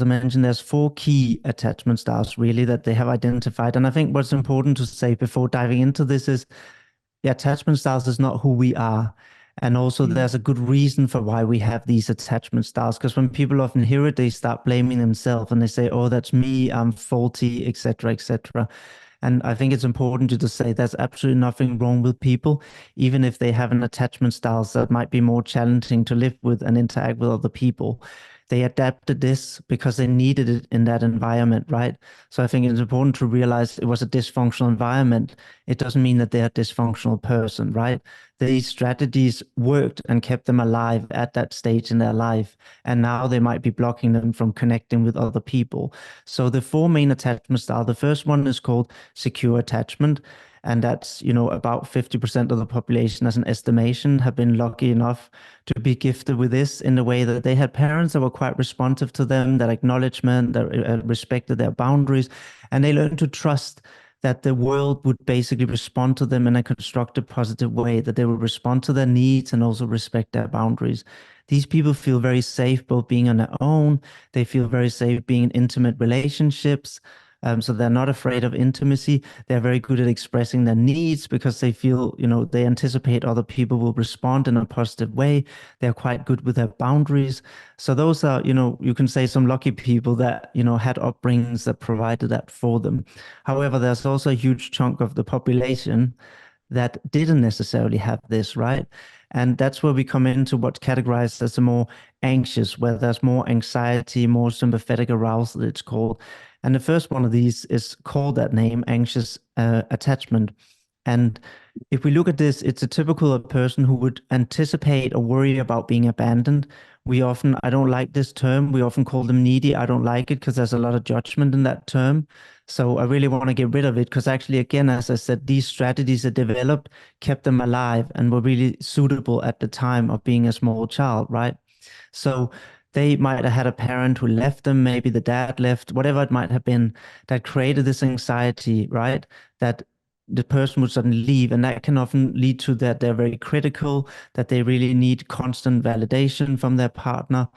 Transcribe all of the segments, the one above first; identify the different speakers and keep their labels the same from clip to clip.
Speaker 1: I mentioned, there's four key attachment styles really that they have identified. And I think what's important to say before diving into this is the attachment styles is not who we are. And also
Speaker 2: Mm,
Speaker 1: there's a good reason for why we have these attachment styles. Because when people often hear it, they start blaming themselves and they say, oh, that's me, I'm faulty, etc., etc. And I think it's important to just say there's absolutely nothing wrong with people, even if they have an attachment styles that might be more challenging to live with and interact with other people. They adapted this because they needed it in that environment, right? So I think it's important to realize it was a dysfunctional environment. It doesn't mean that they're a dysfunctional person, right? These strategies worked and kept them alive at that stage in their life. And now they might be blocking them from connecting with other people. So the four main attachment styles, the first one is called secure attachment. And that's, about 50% of the population, as an estimation, have been lucky enough to be gifted with this in the way that they had parents that were quite responsive to them, that acknowledgement, that respected their boundaries, and they learned to trust that the world would basically respond to them in a constructive, positive way, that they would respond to their needs and also respect their boundaries. These people feel very safe both being on their own, they feel very safe being in intimate relationships. So they're not afraid of intimacy. They're very good at expressing their needs because they feel, they anticipate other people will respond in a positive way. They're quite good with their boundaries. So those are, you can say some lucky people that, had upbringings that provided that for them. However, there's also a huge chunk of the population that didn't necessarily have this, right? And that's where we come into what's categorized as a more anxious, where there's more anxiety, more sympathetic arousal, it's called. And the first one of these is called that name, anxious attachment. And if we look at this, it's a typical person who would anticipate or worry about being abandoned. I don't like this term. We often call them needy. I don't like it because there's a lot of judgment in that term. So I really want to get rid of it because actually, again, as I said, these strategies that developed kept them alive and were really suitable at the time of being a small child, right? So they might have had a parent who left them, maybe the dad left, whatever it might have been, that created this anxiety, right? That the person would suddenly leave, and that can often lead to that they're very critical, that they really need constant validation from their partner.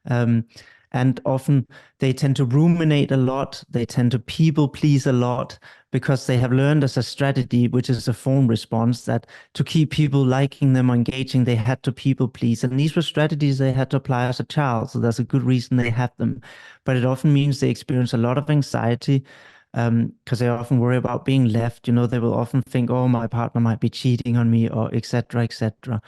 Speaker 1: Um, and often they tend to ruminate a lot, they tend to people please a lot because they have learned as a strategy, which is a fawn response, that to keep people liking them or engaging, they had to people please. And these were strategies they had to apply as a child. So there's a good reason they have them. But it often means they experience a lot of anxiety because they often worry about being left. They will often think, oh, my partner might be cheating on me or etc., etc.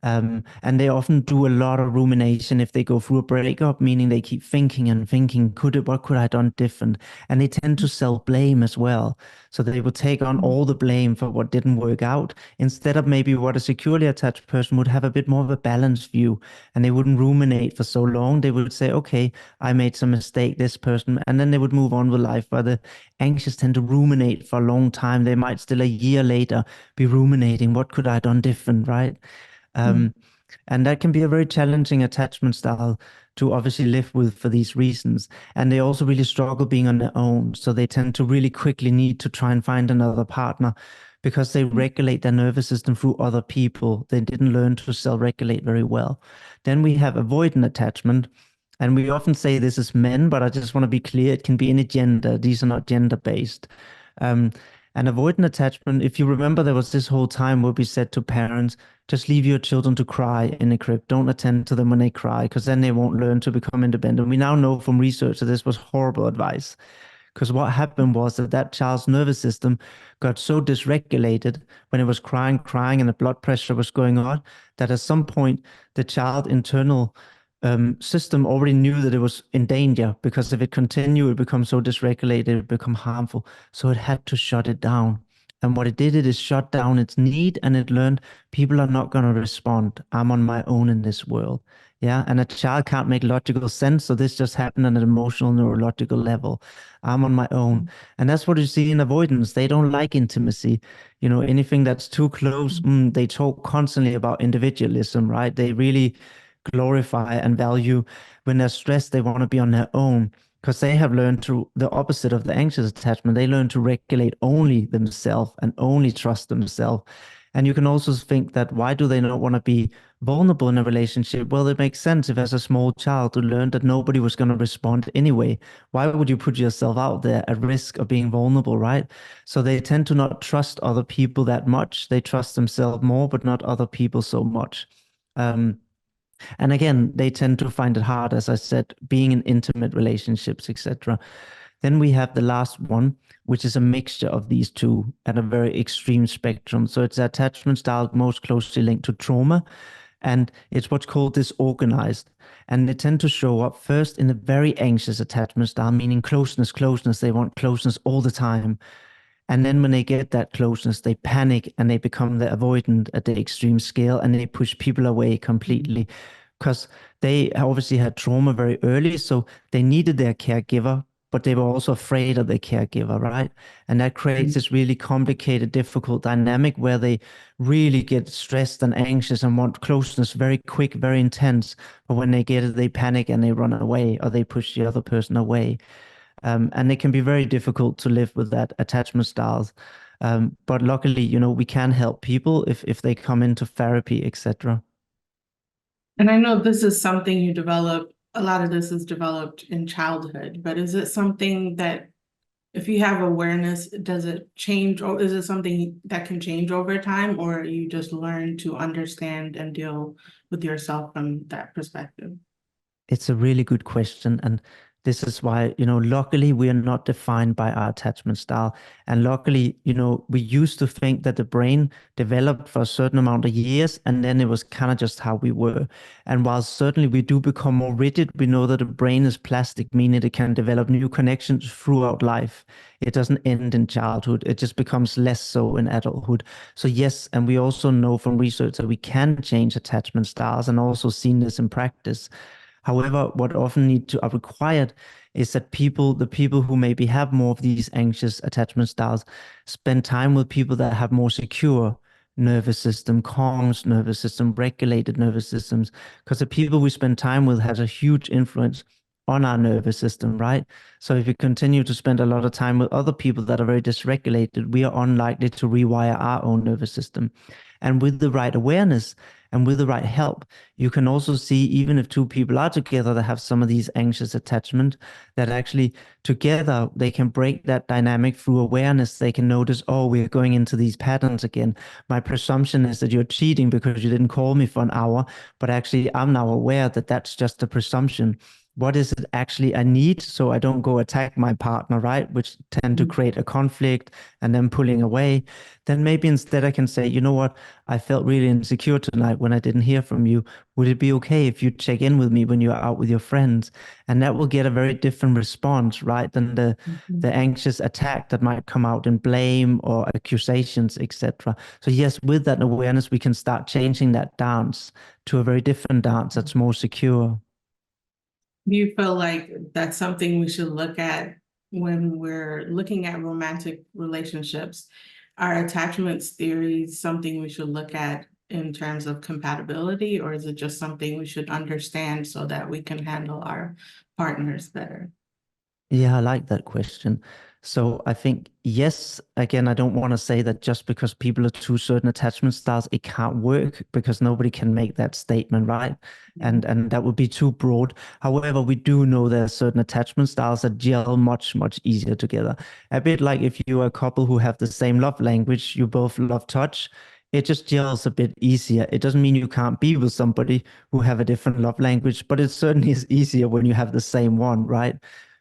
Speaker 1: And they often do a lot of rumination if they go through a breakup, meaning they keep thinking and thinking, what could I have done different? And they tend to self-blame as well. So they will take on
Speaker 2: mm,
Speaker 1: all the blame for what didn't work out, instead of maybe what a securely attached person would have a bit more of a balanced view. And they wouldn't ruminate for so long. They would say, okay, I made some mistake, this person, and then they would move on with life. Where the anxious tend to ruminate for a long time. They might still a year later be ruminating, what could I have done different, right?
Speaker 2: mm,
Speaker 1: Um, and that can be a very challenging attachment style to obviously live with for these reasons. And they also really struggle being on their own. So they tend to really quickly need to try and find another partner because they
Speaker 2: mm,
Speaker 1: regulate their nervous system through other people. They didn't learn to self-regulate very well. Then we have avoidant attachment. And we often say this is men, but I just want to be clear, it can be any gender. These are not gender-based. Um, and avoidant attachment, if you remember, there was this whole time where we said to parents, just leave your children to cry in a crib. Don't attend to them when they cry, because then they won't learn to become independent. We now know from research that this was horrible advice, because what happened was that that child's nervous system got so dysregulated when it was crying, crying, and the blood pressure was going on, that at some point the child internal system already knew that it was in danger, because if it continued, it become so dysregulated, it would become harmful. So it had to shut it down. And what it did, it is shut down its need, and it learned people are not going to respond. I'm on my own in this world. Yeah. And a child can't make logical sense. So this just happened on an emotional, neurological level. I'm on my own.
Speaker 2: mm,
Speaker 1: And that's what you see in avoidance. They don't like intimacy. Anything that's too close,
Speaker 2: mm,
Speaker 1: they talk constantly about individualism, right? They really glorify and value when they're stressed, they want to be on their own because they have learned to the opposite of the anxious attachment. They learn to regulate only themselves and only trust themselves. And you can also think that why do they not want to be vulnerable in a relationship, well, it makes sense if as a small child you learned that nobody was going to respond anyway. Why would you put yourself out there at risk of being vulnerable, right? So they tend to not trust other people that much. They trust themselves more, but not other people so much. Um, and again, they tend to find it hard, as I said, being in intimate relationships, etc. Then we have the last one, which is a mixture of these two at a very extreme spectrum. So it's attachment style most closely linked to trauma, and it's what's called disorganized. And they tend to show up first in a very anxious attachment style, meaning closeness, closeness. They want closeness all the time. And then when they get that closeness, they panic and they become the avoidant at the extreme scale and they push people away completely because they obviously had trauma very early. So they needed their caregiver, but they were also afraid of their caregiver, right? And that creates this really complicated, difficult dynamic where they really get stressed and anxious and want closeness very quick, very intense. But when they get it, they panic and they run away or they push the other person away. And it can be very difficult to live with that attachment styles. But luckily, we can help people if they come into therapy, etc.
Speaker 2: And I know this is something you develop, a lot of this is developed in childhood, but is it something that if you have awareness, does it change, or is it something that can change over time, or you just learn to understand and deal with yourself from that perspective?
Speaker 1: It's a really good question. And this is why, luckily we are not defined by our attachment style. And luckily, we used to think that the brain developed for a certain amount of years and then it was kind of just how we were. And while certainly we do become more rigid, we know that the brain is plastic, meaning it can develop new connections throughout life. It doesn't end in childhood. It just becomes less so in adulthood. So yes, and we also know from research that we can change attachment styles and also seen this in practice. However, what often need to are required is that the people who maybe have more of these anxious attachment styles, spend time with people that have more secure nervous system, calm nervous system, regulated nervous systems, because the people we spend time with has a huge influence on our nervous system, right? So if we continue to spend a lot of time with other people that are very dysregulated, we are unlikely to rewire our own nervous system. And with the right awareness and with the right help, you can also see, even if two people are together that have some of these anxious attachment, that actually together they can break that dynamic through awareness. They can notice, oh, we're going into these patterns again. My presumption is that you're cheating because you didn't call me for an hour, but actually I'm now aware that that's just a presumption. What is it actually I need so I don't go attack my partner, right? Which tend to create a conflict and then pulling away. Then maybe instead I can say, you know what? I felt really insecure tonight when I didn't hear from you. Would it be okay if you check in with me when you're out with your friends? And that will get a very different response, right? Than the
Speaker 2: Mhm.
Speaker 1: anxious attack that might come out in blame or accusations, etc. So yes, with that awareness, we can start changing that dance to a very different dance that's more secure.
Speaker 2: Do you feel like that's something we should look at when we're looking at romantic relationships? Are attachments theories something we should look at in terms of compatibility, or is it just something we should understand so that we can handle our partners better?
Speaker 1: Yeah, I like that question. So I think, yes, again, I don't want to say that just because people are to certain attachment styles, it can't work because nobody can make that statement, right? And that would be too broad. However, we do know there are certain attachment styles that gel much, much easier together. A bit like if you are a couple who have the same love language, you both love touch, it just gels a bit easier. It doesn't mean you can't be with somebody who have a different love language, but it certainly is easier when you have the same one, right?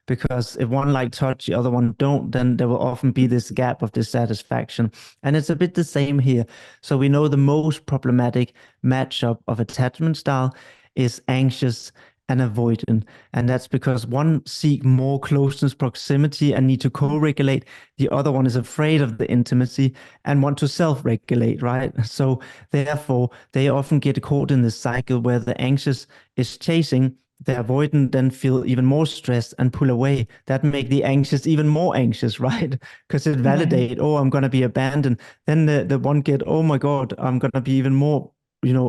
Speaker 1: Because if one like touch, the other one don't, then there will often be this gap of dissatisfaction. And it's a bit the same here. So we know the most problematic matchup of attachment style is anxious and avoidant. And that's because one seek more closeness, proximity, and need to co-regulate. The other one is afraid of the intimacy and want to self-regulate, right? So therefore, they often get caught in this cycle where the anxious is chasing, the avoidant then feel even more stressed and pull away. That make the anxious even more anxious, right? Because it
Speaker 2: Right.
Speaker 1: validate, oh, I'm gonna be abandoned. Then the one get, oh my God, I'm gonna be even more,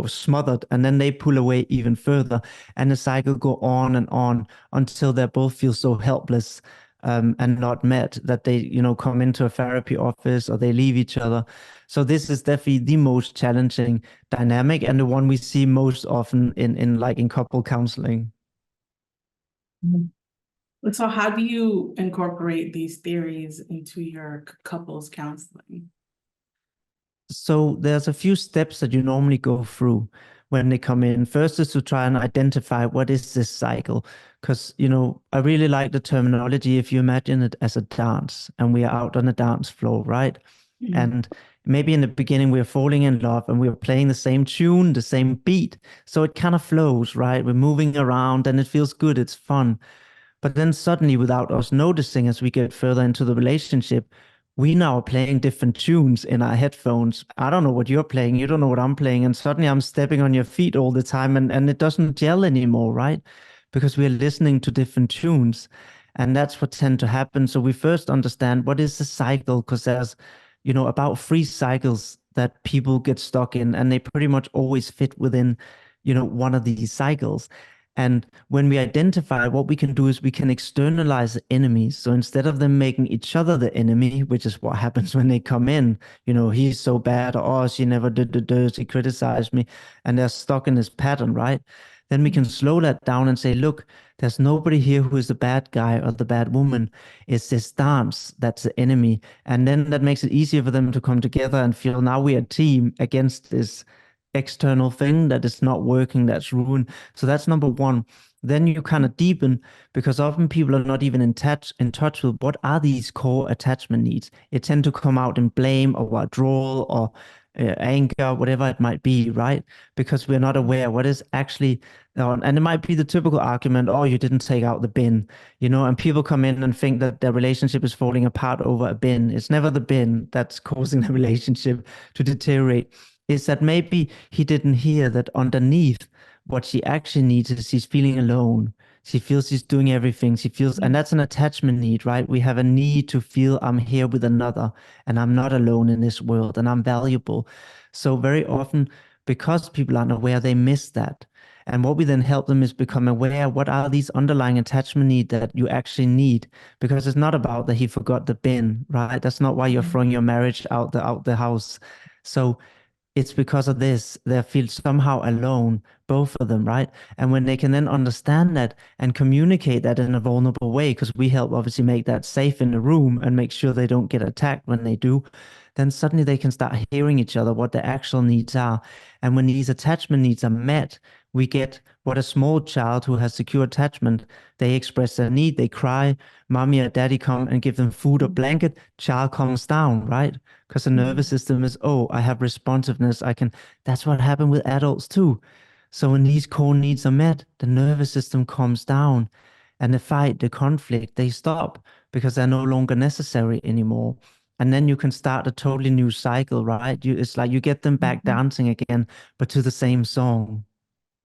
Speaker 1: smothered. And then they pull away even further. And the cycle go on and on until they both feel so helpless. and not met, that they, come into a therapy office or they leave each other. So this is definitely the most challenging dynamic and the one we see most often in couple counseling.
Speaker 2: Mhm. So how do you incorporate these theories into your couples counseling?
Speaker 1: So there's a few steps that you normally go through when they come in. First is to try and identify what is this cycle. Because, I really like the terminology if you imagine it as a dance and we are out on a dance floor, right?
Speaker 2: Mhm.
Speaker 1: And maybe in the beginning we're falling in love and we're playing the same tune, the same beat. So it kind of flows, right? We're moving around and it feels good, it's fun. But then suddenly, without us noticing, as we get further into the relationship, we now are playing different tunes in our headphones. I don't know what you're playing, you don't know what I'm playing, and suddenly I'm stepping on your feet all the time, and it doesn't gel anymore, right? Because we're listening to different tunes. And that's what tend to happen. So we first understand what is the cycle, because there's, about three cycles that people get stuck in, and they pretty much always fit within, one of these cycles. And when we identify, what we can do is we can externalize enemies. So instead of them making each other the enemy, which is what happens when they come in, he's so bad, or oh, she never did the dirt, he criticized me, and they're stuck in this pattern, right? Then we can slow that down and say, look, there's nobody here who is the bad guy or the bad woman. It's this dance that's the enemy. And then that makes it easier for them to come together and feel now we're a team against this external thing that is not working, that's ruined. So that's number one. Then you kind of deepen, because often people are not even in touch with what are these core attachment needs. It tend to come out in blame or withdrawal or anger, whatever it might be, right? Because we're not aware what is actually, and it might be the typical argument, oh, you didn't take out the bin, and people come in and think that their relationship is falling apart over a bin. It's never the bin that's causing the relationship to deteriorate. Is that maybe he didn't hear that underneath what she actually needs is she's feeling alone. She feels she's doing everything. She feels, and that's an attachment need, right? We have a need to feel I'm here with another and I'm not alone in this world and I'm valuable. So very often, because people aren't aware, they miss that. And what we then help them is become aware, what are these underlying attachment needs that you actually need? Because it's not about that he forgot the bin, right? That's not why you're throwing your marriage out the house. So it's because of this, they feel somehow alone, both of them, right? And when they can then understand that and communicate that in a vulnerable way, because we help obviously make that safe in the room and make sure they don't get attacked when they do, then suddenly they can start hearing each other, what their actual needs are. And when these attachment needs are met, we get what a small child who has secure attachment, they express their need, they cry, mommy or daddy come and give them food or blanket, child calms down, right? Because the nervous system is, oh, I have responsiveness. That's what happened with adults too. So when these core needs are met, the nervous system calms down and the fight, the conflict, they stop because they're no longer necessary anymore. And then you can start a totally new cycle, right? It's like you get them back
Speaker 2: Mhm.
Speaker 1: dancing again, but to the same song.